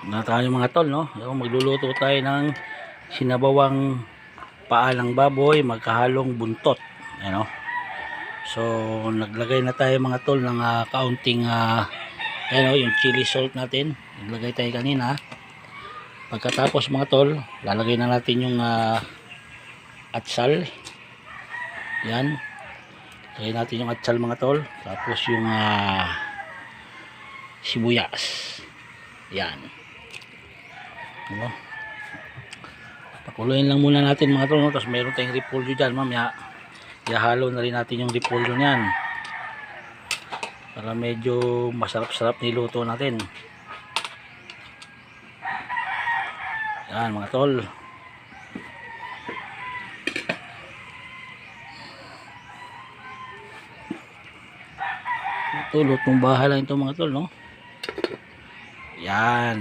Na tayo mga tol, no? Magluluto tayo ng sinabawang paa ng baboy magkahalong buntot. Ano? So naglagay na tayo mga tol ng kaunting yung chili salt natin. Naglagay tayo kanina. Pagkatapos mga tol, lalagay na natin yung atsal. Yan. Lagay natin yung atsal mga tol. Tapos yung sibuyas. Yan. Ano? Pakuluin lang muna natin mga tol, no? Tapos meron tayong repolyo dyan mamaya. Ihalo na rin natin yung repolyo nyan para medyo masarap-sarap niluto natin. Yan mga tol. Ito lutong bahay lang ito mga tol, no? Yan.